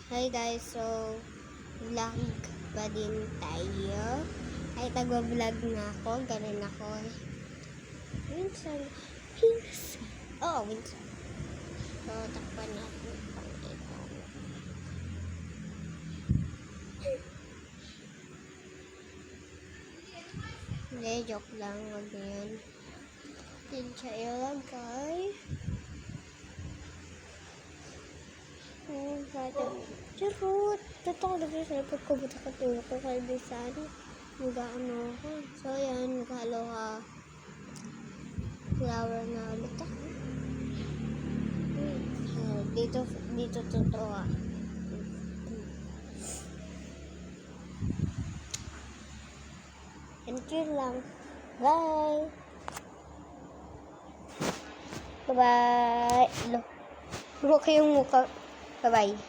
Hi guys, so vlog pa din tayo. Ay, tagwa-vlog na ako. Ganun ako. Minsan. Oo, minsan. So, takpan natin pang ito. Hindi, joke lang. Huwag na yun. Tinsya lang, guys. Charot! Totoo na sa pagkabot sa katulog ko kay Bisan. Mag-ano ako. So, yan. Maghalo ka. Flower na ulit ako. Dito totoo ka. And yun lang. Bye! Bye-bye! Bro kayong mukha. Bye-bye!